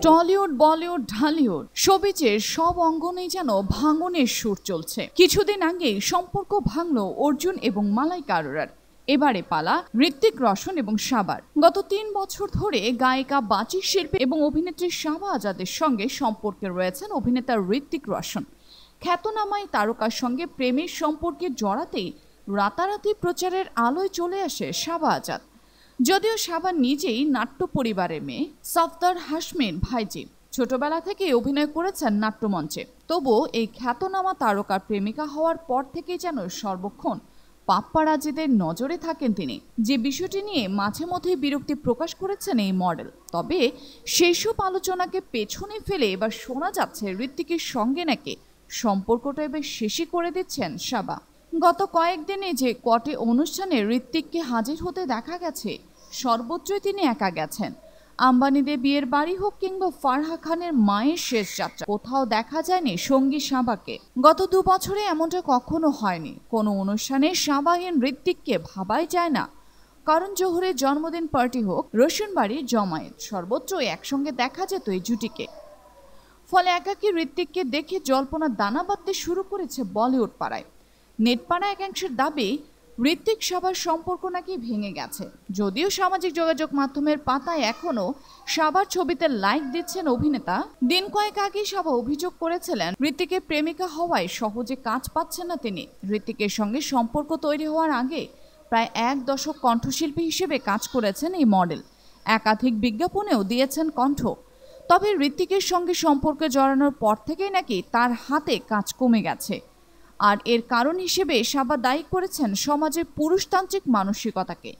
Tollywood, Bollywood, Dhallywood শোবিজের সব অঙ্গনেই যেন ভাঙনের সুর চলছে। কিছুদিন আগেই সম্পর্ক ভাঙল অর্জুন এবং মালাইকা আরোরার। এবারে পালা ঋত্বিক রোশন এবং সাবার। গত ৩ বছর ধরে গায়িকা, বাচিক শিল্পী এবং অভিনেত্রী সাবা আজাদের সঙ্গে সম্পর্কে রয়েছেন অভিনেতা ঋত্বিক রোশন। খ্যাতনামা এই তারকার সঙ্গে প্রেমের সম্পর্কে জড়াতেই রাতারাতি প্রচারের আলোয় চলে আসে সাবা আজাদ। যদিও সাবা নিজেই নাট্য পরিবারের মেয়ে, সফদর হাশমির ভাইজি, ছোটবেলা থেকে অভিনয় করেছেন নাট্যমঞ্চে। তবুও এই খ্যাতনামা তারকার প্রেমিকা হওয়ার পর থেকেই যেন সর্বক্ষণ পাপ্পারাজিদের নজরে থাকেন তিনি। যে বিষয়টি নিয়ে মাঝে মধ্যেই বিরক্তি প্রকাশ করেছেন এই মডেল। তবে সেসব আলোচনাকে পেছনে ফেলে এবার শোনা যাচ্ছে ঋত্বিকের সঙ্গে নাকি সম্পর্কটা এবার শেষই করে দিচ্ছেন সাবা। গত কয়েকদিনে যে কটি অনুষ্ঠানে ঋত্বিককে হাজির হতে দেখা গেছে, সর্বত্রই তিনি একা গেছেন। আম্বানিদের বিয়ের বাড়ি হোক কিংবা ফারহা খানের মায়ের শেষ যাত্রা, কোথাও দেখা যায়নি সঙ্গী সাবাকে। গত 2 বছরে এমনটা কখনো হয়নি। কোনো অনুষ্ঠানে সাবাহীন ঋত্বিককে ভাবাই যায় না। কারণ জোহরের জন্মদিন পার্টি হোক, রোশন বাড়ির জমায়েত, সর্বত্রই একসঙ্গে দেখা যেত এই জুটিকে। ফলে একাকী ঋত্বিককে দেখে জল্পনার দানা বাঁধতে শুরু করেছে বলিউড পাড়ায়। নেটপাড়া একাংশের দাবি ঋত্বিক সাবার সম্পর্ক নাকি ভেঙে গেছে। যদিও সামাজিক যোগাযোগ মাধ্যমের পাতায় এখনও সাবার ছবিতে লাইক দিচ্ছেন অভিনেতা। দিন কয়েক আগে সাবা অভিযোগ করেছিলেন ঋত্বিকের প্রেমিকা হওয়ায় সহজে কাজ পাচ্ছেন না তিনি। ঋত্বিকের সঙ্গে সম্পর্ক তৈরি হওয়ার আগে প্রায় 1 দশক কণ্ঠশিল্পী হিসেবে কাজ করেছেন এই মডেল। একাধিক বিজ্ঞাপনেও দিয়েছেন কণ্ঠ। তবে ঋত্বিকের সঙ্গে সম্পর্কে জড়ানোর পর থেকেই নাকি তার হাতে কাজ কমে গেছে। আর এর কারণ হিসেবে সাবা দায়ী করেছেন সমাজের পুরুষতান্ত্রিক মানসিকতাকে।